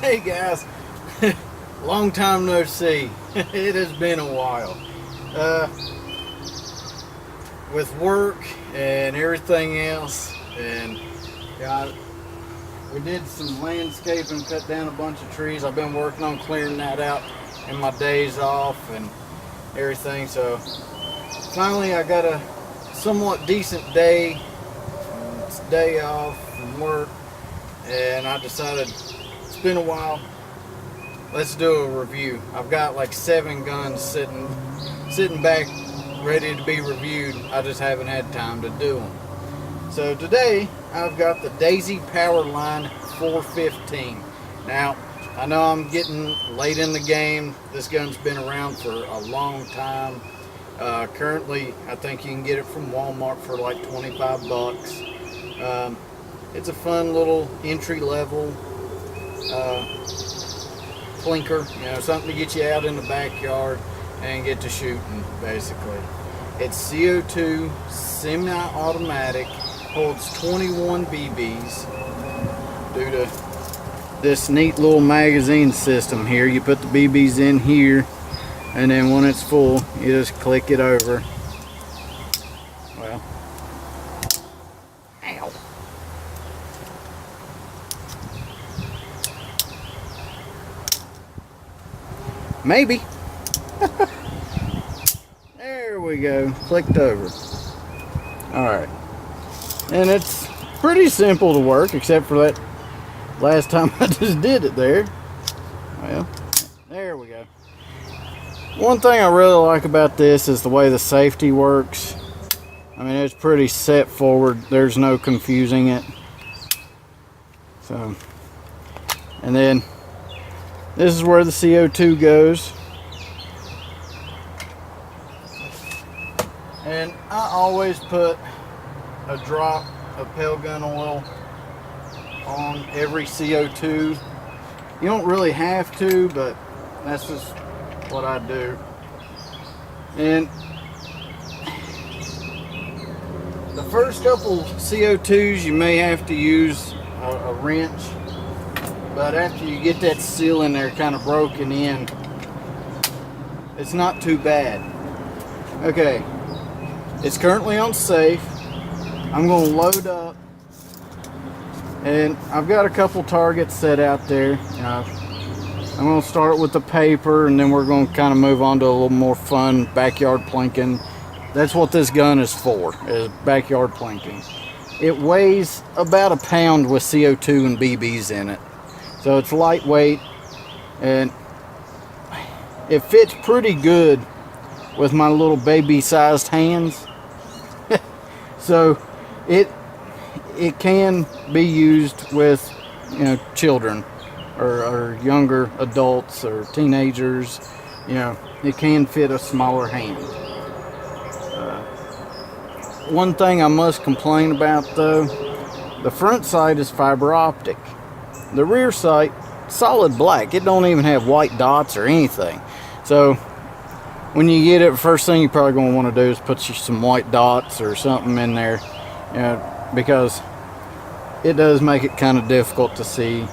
Hey guys, long time no see. It has been a while. Uh, with work and everything else, and got we did some landscaping, cut down a bunch of trees. I've been working on clearing that out in my days off and everything. So finally, I got a somewhat decent day. It's a day off from work, and I decided it's been a while. Let's do a review. I've got like 7 guns sitting back ready to be reviewed. I just haven't had time to do them. So today I've got the Daisy PowerLine 415. Now I know I'm getting late in the game. This gun's been around for a long time. Currently I think you can get it from Walmart for like 25 bucks. It's a fun little entry level plinker, something to get you out in the backyard and get to shooting, basically. It's CO2, semi-automatic, holds 21 BBs due to this neat little magazine system here. You put the BBs in here, and then when it's full, you just click it over. Well, ow. Maybe. There we go. Clicked over. Alright. And it's pretty simple to work, except for that last time I just did it there. Well, there we go. One thing I really like about this is the way the safety works. I mean, it's pretty set forward. There's no confusing it. So, and then this is where the CO2 goes. And I always put a drop of pale gun oil on every CO2. You don't really have to, but that's just what I do. And the first couple CO2s you may have to use a wrench. But after you get that seal in there kind of broken in, it's not too bad. Okay, it's currently on safe. I'm going to load up, and I've got a couple targets set out there. I'm going to start with the paper, and then we're going to kind of move on to a little more fun backyard plinking. That's what this gun is for, is backyard plinking. It weighs about a pound with CO2 and BBs in it. So it's lightweight, and it fits pretty good with my little baby-sized hands. So it can be used with children or younger adults or teenagers. It can fit a smaller hand. One thing I must complain about though, the front sight is fiber optic. The rear sight, solid black. It don't even have white dots or anything. So when you get it, first thing you're probably going to want to do is put you some white dots or something in there, because it does make it kind of difficult to see.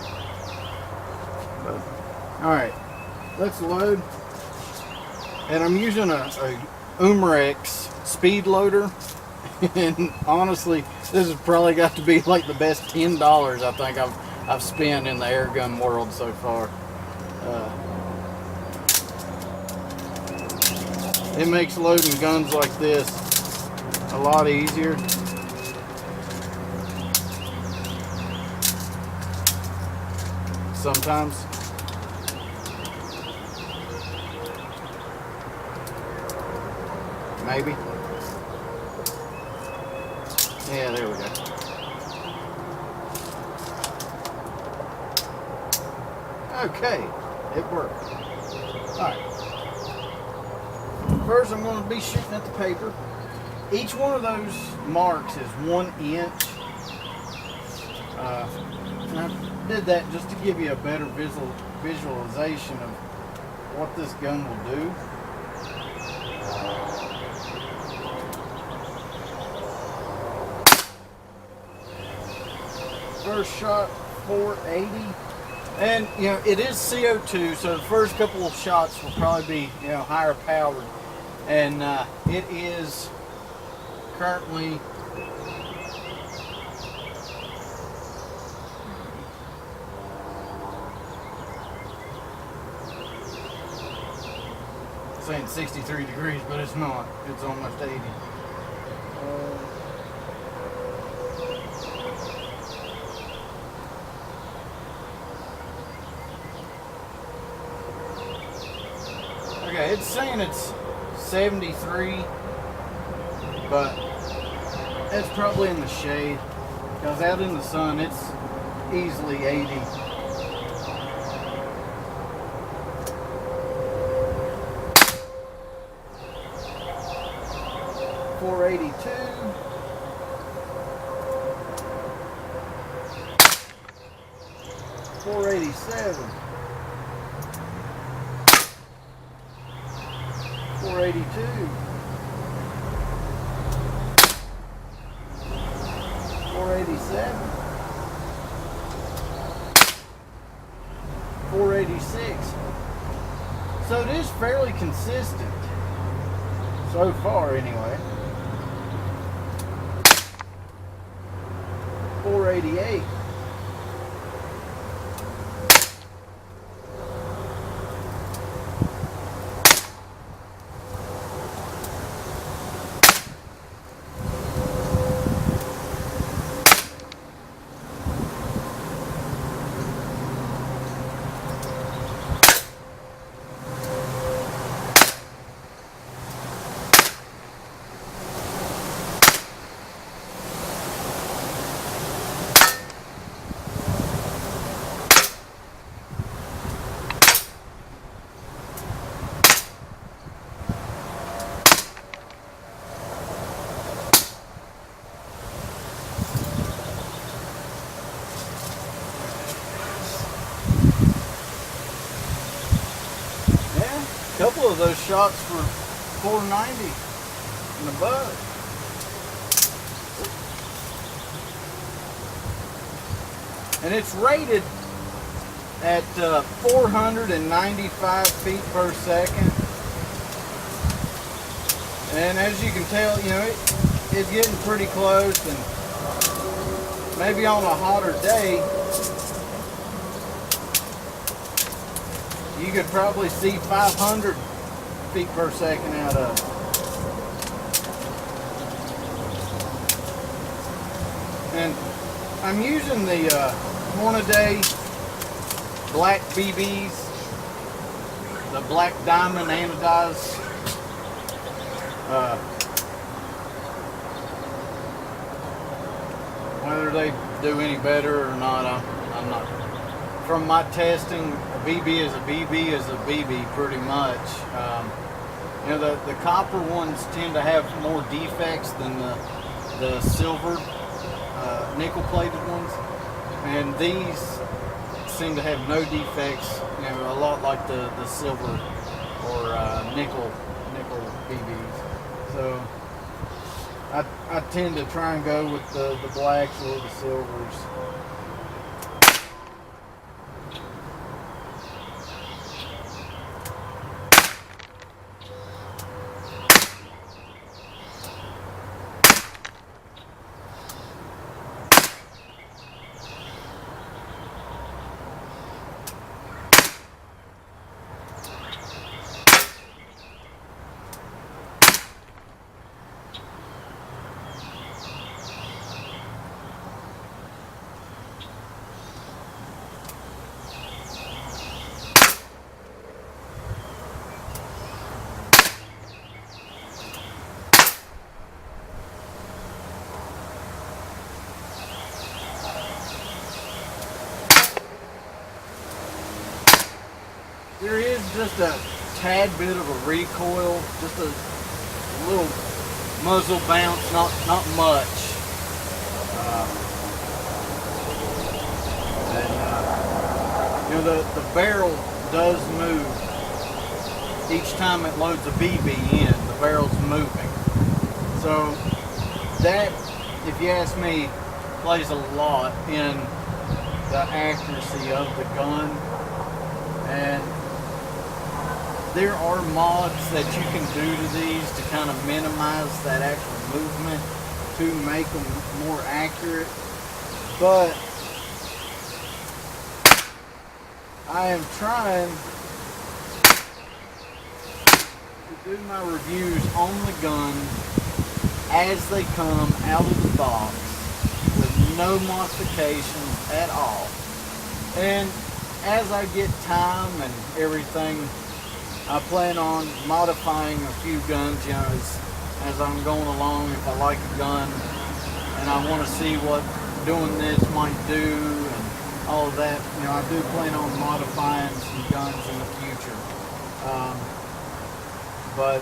But, all right, let's load. And I'm using a Umrex speed loader. And honestly, this has probably got to be like the best $10 I think I've spent in the air gun world so far. It makes loading guns like this a lot easier. Sometimes. Maybe. Yeah, there we go. Okay, it worked. Alright. First I'm going to be shooting at the paper. Each one of those marks is 1 inch. And I did that just to give you a better visualization of what this gun will do. First shot 480. And it is CO2, so the first couple of shots will probably be higher powered, and it is currently saying 63 degrees, but it's not. It's almost 80. Okay, it's saying it's 73, but it's probably in the shade, because out in the sun it's easily 80. 482. 487. 482. 487. 486. So it is fairly consistent so far anyway. 488. 'A couple of those shots were 490 and above. And it's rated at 495 feet per second. And as you can tell, it's getting pretty close, and maybe on a hotter day, you could probably see 500 feet per second out of it. And I'm using the Hornaday black BBs, the black diamond anodized. Whether they do any better or not, I'm not. From my testing, a BB is a BB is a BB pretty much. The copper ones tend to have more defects than the silver nickel plated ones, and these seem to have no defects, a lot like the silver or nickel BBs. So I tend to try and go with the blacks or the silvers. There is just a tad bit of a recoil, just a little muzzle bounce, not much. The barrel does move each time it loads a BB in. The barrel's moving, so that, if you ask me, plays a lot in the accuracy of the gun. And there are mods that you can do to these to kind of minimize that actual movement to make them more accurate. But I am trying to do my reviews on the gun as they come out of the box with no modifications at all. And as I get time and everything, I plan on modifying a few guns, you know, as I'm going along. If I like a gun and I want to see what doing this might do and all of that, you know, I do plan on modifying some guns in the future. But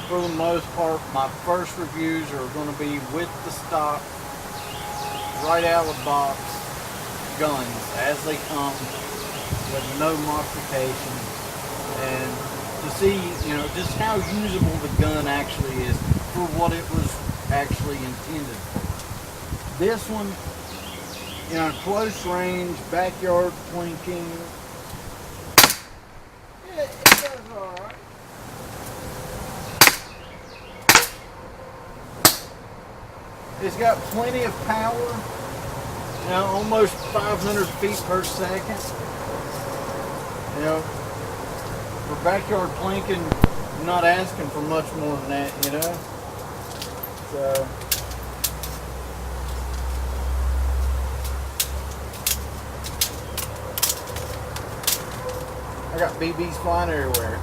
for the most part, my first reviews are going to be with the stock, right out of the box guns as they come, with no modification, and to see, you know, just how usable the gun actually is for what it was actually intended for. This one, you know, close range, backyard plinking, yeah, it does alright. It's got plenty of power, you know, almost 500 feet per second. You know, for backyard plinking, I'm not asking for much more than that, you know. So, I got BBs flying everywhere.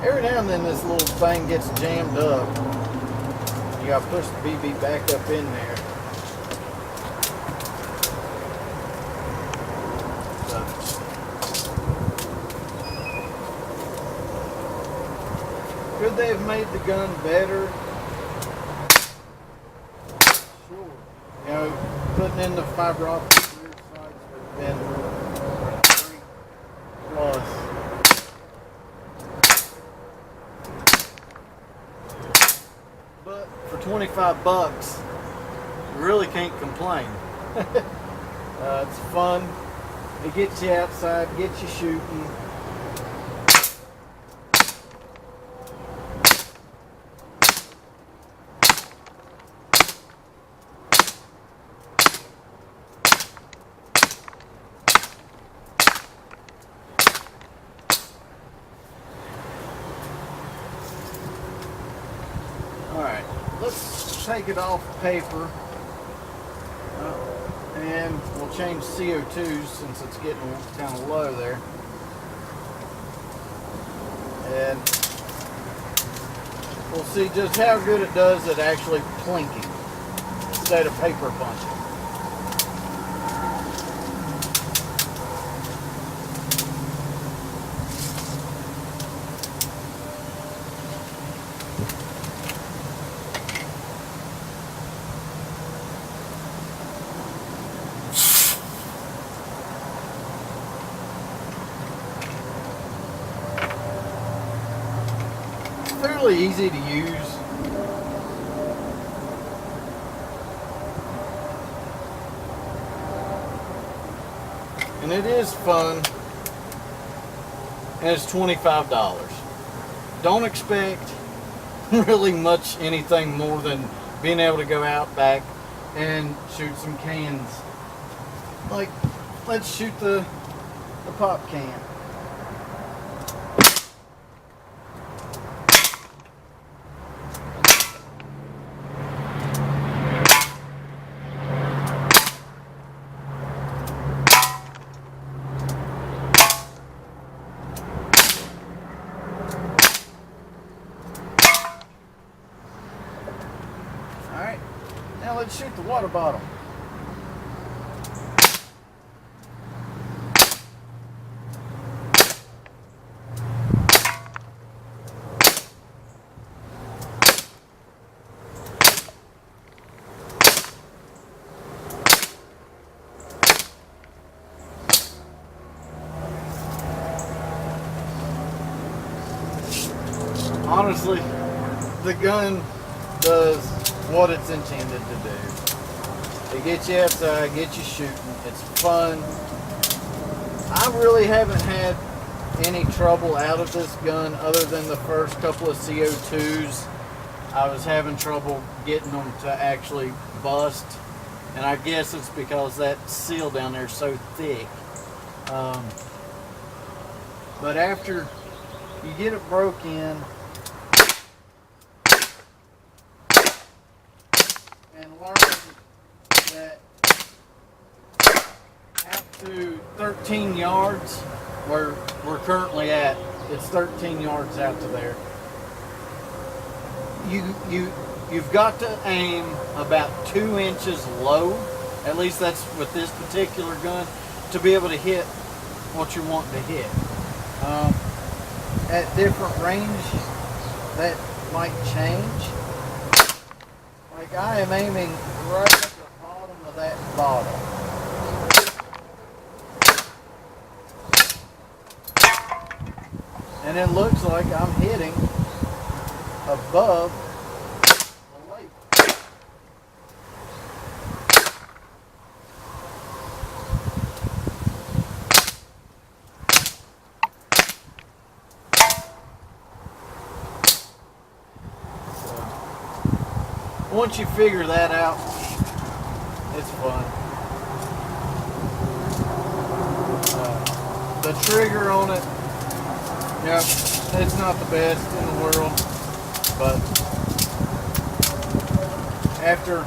Every now and then this little thing gets jammed up. You gotta push the BB back up in there. Could they have made the gun better? Sure. You know, putting in the fiber optic rear sights would have been great plus. But for 25 bucks, you really can't complain. It's fun. It gets you outside, gets you shooting. Alright, let's take it off paper and we'll change CO2s since it's getting kind of low there. And we'll see just how good it does at actually plinking instead of paper punching. Fairly easy to use. And it is fun. And it's $25. Don't expect really much anything more than being able to go out back and shoot some cans. Like, let's shoot the pop can. Alright, now let's shoot the water bottle. Honestly, the gun does what it's intended to do. It gets you outside, gets you shooting. It's fun. I really haven't had any trouble out of this gun other than the first couple of CO2s. I was having trouble getting them to actually bust, and I guess it's because that seal down there is so thick. But after you get it broke in and learn that out to 13 yards, where we're currently at, it's 13 yards out to there. You've got to aim about 2 inches low, at least that's with this particular gun, to be able to hit what you want to hit. At different range, that might change. Like I am aiming right at the bottom of that bottle. And it looks like I'm hitting above the lake. So, once you figure that out, it's fun. The trigger on it, yeah, it's not the best in the world, but after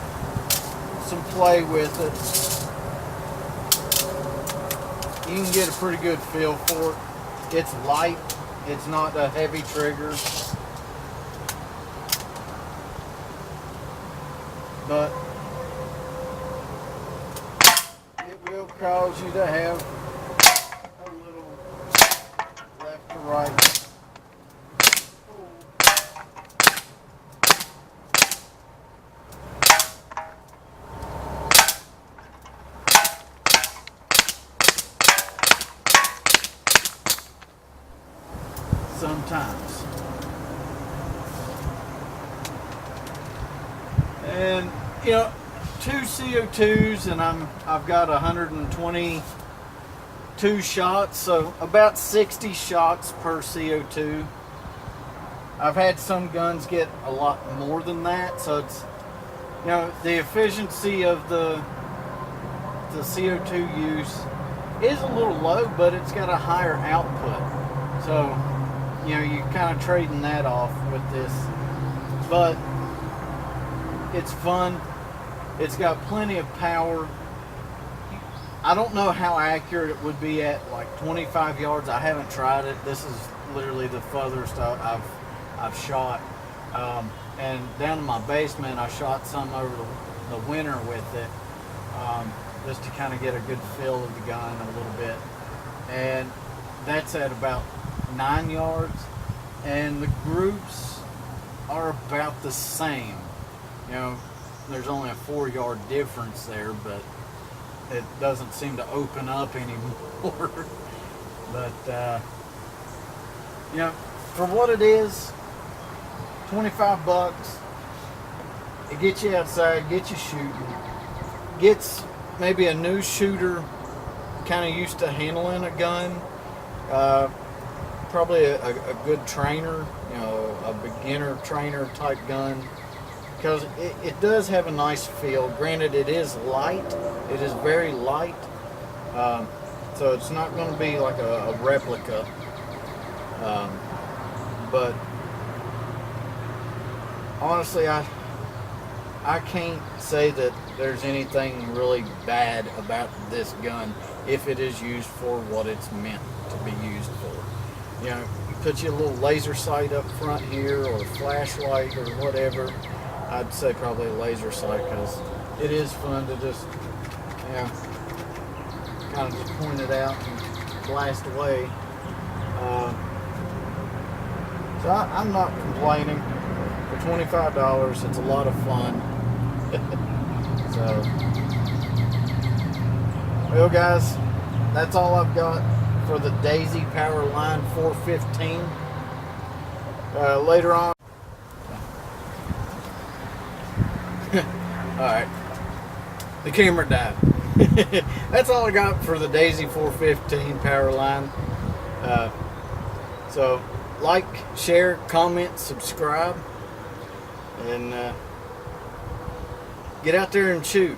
some play with it, you can get a pretty good feel for it. It's light, it's not a heavy trigger, but it will cause you to have a little left to right. Sometimes. And you know, 2 CO2s, and I've got 122 shots, so about 60 shots per CO2. I've had some guns get a lot more than that, so it's, you know, the efficiency of the CO2 use is a little low, but it's got a higher output. So, you know, you're kind of trading that off with this, but it's fun. It's got plenty of power. I don't know how accurate it would be at like 25 yards. I haven't tried it. This is literally the furthest I've shot. And down in my basement, I shot some over the winter with it, just to kind of get a good feel of the gun a little bit. And that's at about 9 yards, and the groups are about the same. You know, there's only a 4-yard difference there, but it doesn't seem to open up anymore. But you know, for what it is, 25 bucks. It gets you outside, gets you shooting, gets maybe a new shooter kind of used to handling a gun. Probably a good trainer, you know, a beginner trainer type gun, because it does have a nice feel. Granted, it is light. It is very light, so it's not going to be like a replica, but honestly, I can't say that there's anything really bad about this gun if it is used for what it's meant to be used for. You know, you put you a little laser sight up front here, or a flashlight, or whatever. I'd say probably a laser sight, because it is fun to just, you know, kind of just point it out and blast away. So I'm not complaining. For $25, it's a lot of fun. So, well guys, that's all I've got for the Daisy PowerLine 415. Later on, Alright. The camera died. That's all I got for the Daisy 415 PowerLine. So, like, share, comment, subscribe, and get out there and shoot.